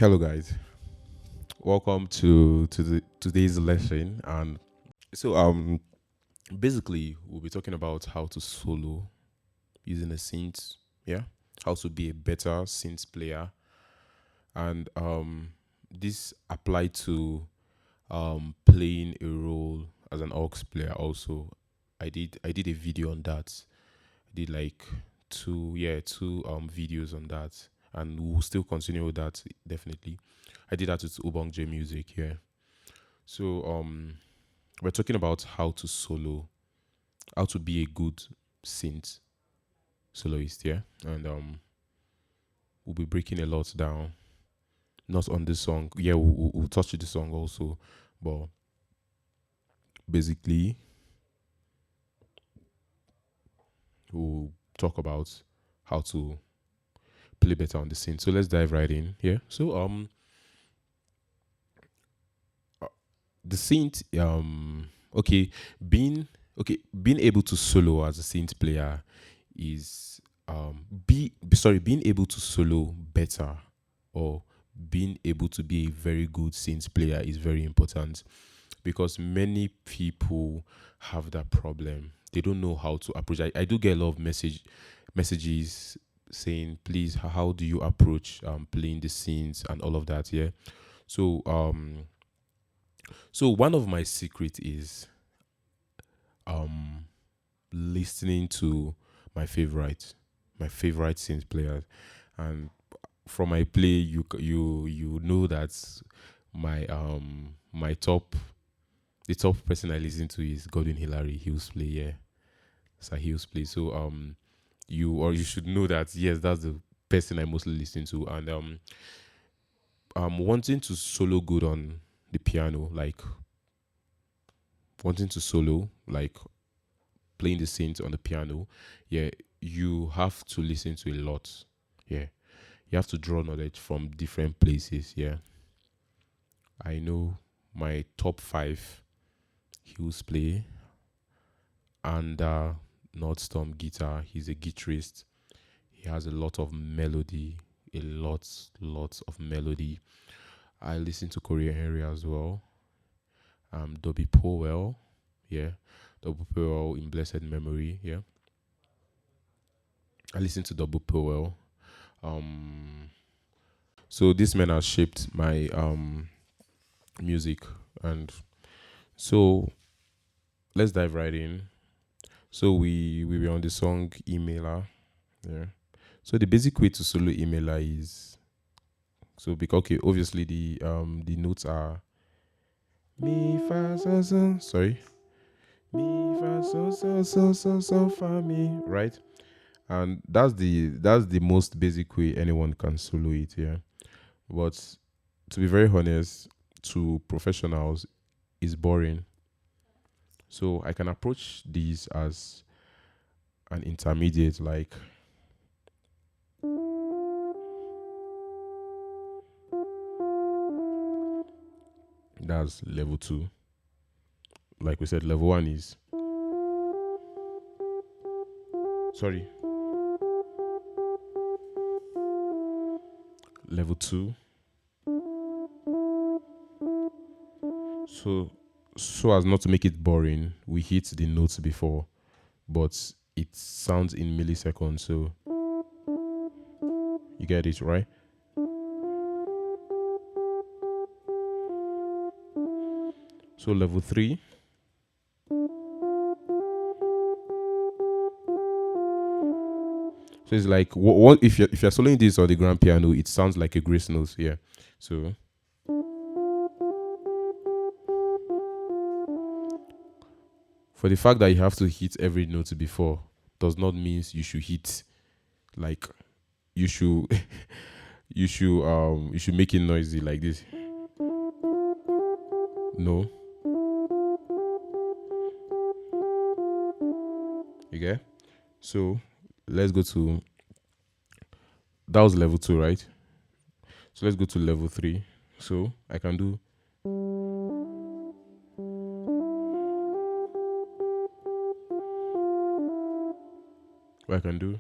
Hello, guys. Welcome to today's lesson. And so, basically, we'll be talking about how to solo using a synth. Yeah, how to be a better synth player, and this apply to playing a role as an aux player. Also, I did a video on that. I did like two videos on that, and we'll still continue with that definitely. I did that with Ubong J Music. Yeah. So we're talking about how to solo, how to be a good synth soloist, yeah. And we'll be breaking a lot down. Not on this song, yeah. We'll touch the song also, but basically we'll talk about how to play better on the synth. So let's dive right in. Yeah. So the synth okay being being able to solo as a synth player is being able to solo better or being able to be a very good synth player is very important because many people have that problem. They don't know how to approach. I do get a lot of messages saying, please, how do you approach playing the scenes and all of that? Yeah. So so one of my secret is um listening to my favorite synth players, and from my play you know that my top the top person I listen to is Gordon Hillary Hughes play. Yeah, Sir Hughes play. So you should know that, yes, that's the person I mostly listen to. And wanting to solo good on the piano, like wanting to solo, like playing the synth on the piano, yeah, you have to listen to a lot. Yeah, you have to draw knowledge from different places. Yeah, I know my top five Hughes play, and Nordstorm guitar. He's a guitarist. He has a lot of melody, lots of melody. I listen to Korean area as well. Dobby Powell, yeah, Dobby Powell in blessed memory. Yeah, I listen to Dobby Powell. Um, so this man has shaped my music, and so let's dive right in. So we were on the song Emailer. Yeah. So the basic way to solo Emailer is, so because, okay, obviously the notes are mi fa so so, sorry, mi fa so so so so so fa mi, right? And that's the most basic way anyone can solo it. Yeah. But to be very honest, to professionals, it's boring. So I can approach these as an intermediate, like that's level two. Like we said, level one is, sorry, level two. So so as not to make it boring, we hit the notes before, but it sounds in milliseconds. So you get it, right? So level three. So it's like what if you're soloing this on the grand piano, it sounds like a grace note. Yeah. So for the fact that you have to hit every note before does not mean you should hit, like, you should you should make it noisy like this. No. You get? So let's go to, that was level two, right? So let's go to level three. So I can do, what I can do.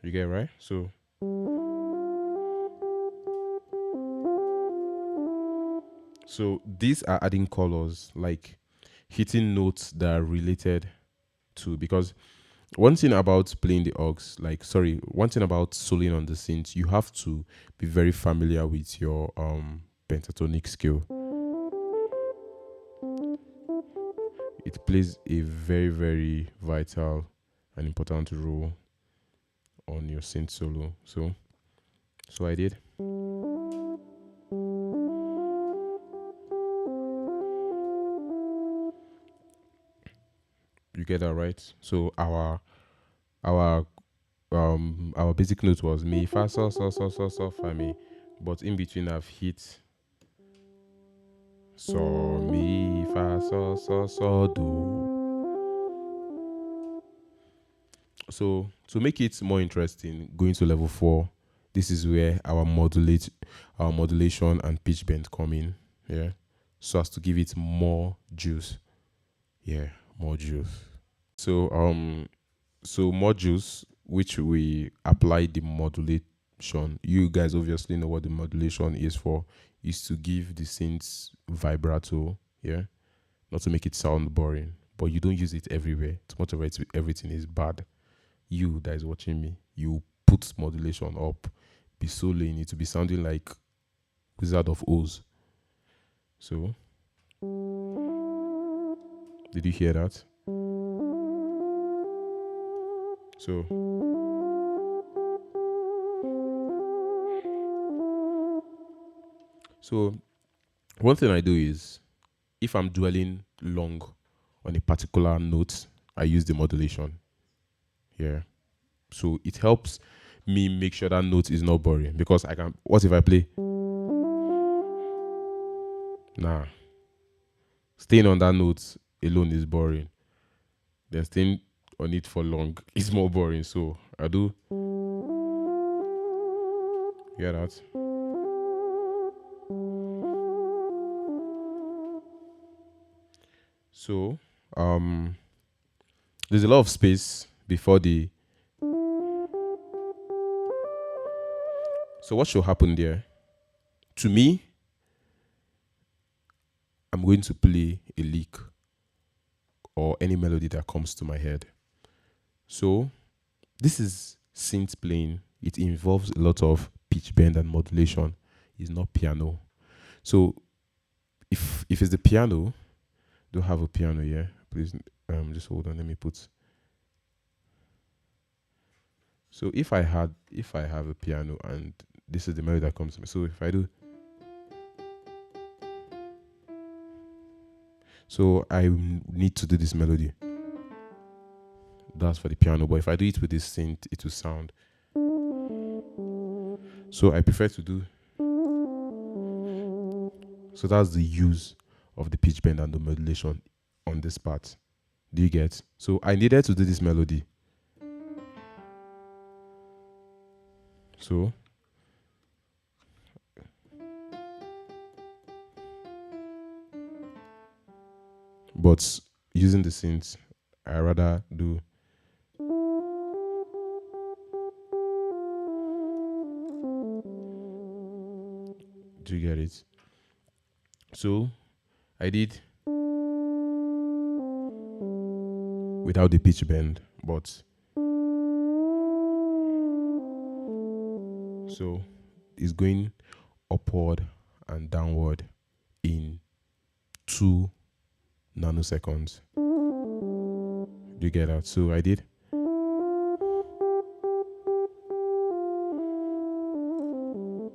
You get it, right? So these are adding colors, like hitting notes that are related to, because one thing about playing the aux, one thing about soloing on the synth, you have to be very familiar with your pentatonic scale. It plays a very, very vital and important role on your synth solo. So I did. You get that right? So our our basic note was mi fa so fa mi, but in between I've hit so mi fa so do. So to make it more interesting, going to level 4, this is where our modulation and pitch bend come in. Yeah. So as to give it more juice. Yeah, more juice. So more juice, which we apply the modulation. You guys obviously know what the modulation is for. Is to give the synths vibrato. Yeah. Not to make it sound boring. But you don't use it everywhere. Too much of everything is bad. You that is watching me, you put modulation up, be soloing it to be sounding like Wizard of Oz. So, did you hear that? So, one thing I do is, if I'm dwelling long on a particular note, I use the modulation. Yeah. So it helps me make sure that note is not boring, because I can. What if I play? Nah. Staying on that note alone is boring. Then staying on it for long is more boring. So I do. Yeah, that. So there's a lot of space before the. So what should happen there? To me, I'm going to play a lick or any melody that comes to my head. So this is synth playing. It involves a lot of pitch bend and modulation. It's not piano. So if it's the piano, do have a piano here. Please just hold on. Let me put. So if I have a piano and this is the melody that comes to me. So if I do, so I need to do this melody. That's for the piano, but if I do it with this synth, it will sound. So I prefer to do. So that's the use of the pitch bend and the modulation on this part. Do you get? So I needed to do this melody. So but using the synth, I rather do. Do you get it? So I did without the pitch bend, but so it's going upward and downward in 2 nanoseconds. Do you get that? So I did.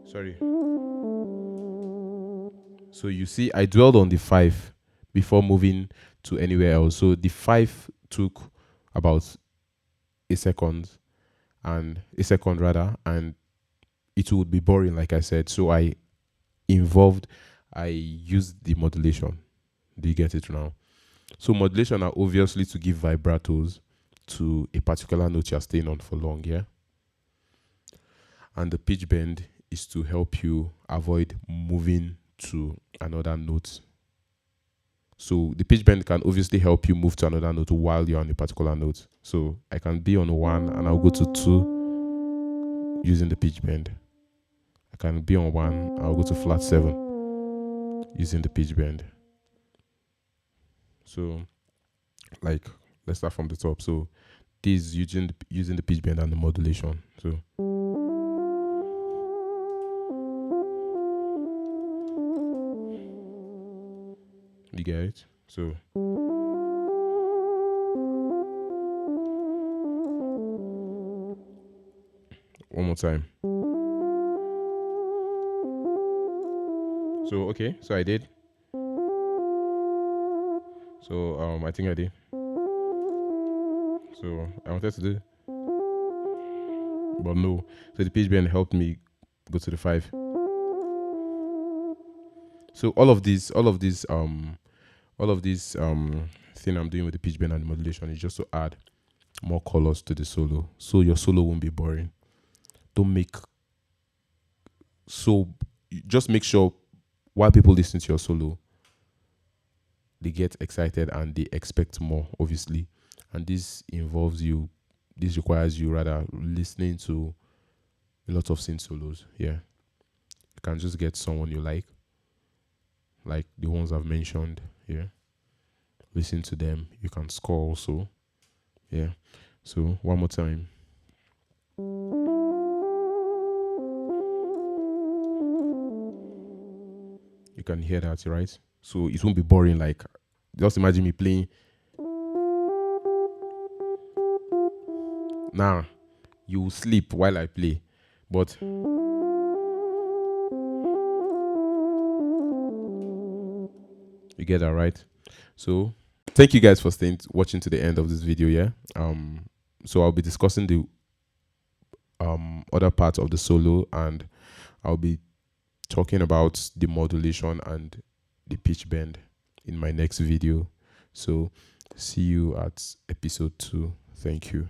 Sorry. So you see, I dwelled on the 5 before moving to anywhere else. So the 5 took about a second rather, and it would be boring, like I said. So I used the modulation. Do you get it now? So modulation are obviously to give vibratos to a particular note you're staying on for long, yeah? And the pitch bend is to help you avoid moving to another note. So the pitch bend can obviously help you move to another note while you're on a particular note. So I can be on 1 and I'll go to 2 using the pitch bend. I can be on 1, I'll go to flat 7 using the pitch bend. So, like, let's start from the top. So, this is using the pitch bend and the modulation. So, you get it? So, one more time. So, okay, so I did. So, I think I did. So, I wanted to do, but no. So, the pitch bend helped me go to the 5. So, all of this thing I'm doing with the pitch bend and the modulation is just to add more colors to the solo, so your solo won't be boring. Just make sure while people listen to your solo, they get excited and they expect more, obviously. And this requires you rather listening to a lot of synth solos. Yeah, you can just get someone you like the ones I've mentioned. Yeah, listen to them. You can score also. Yeah. So one more time. You can hear that, right? So it won't be boring. Like, just imagine me playing. Nah, you will sleep while I play, but you get that, right? So thank you guys for watching to the end of this video. Yeah. So I'll be discussing the other parts of the solo, and I'll be talking about the modulation and the pitch bend in my next video. So see you at episode 2. Thank you.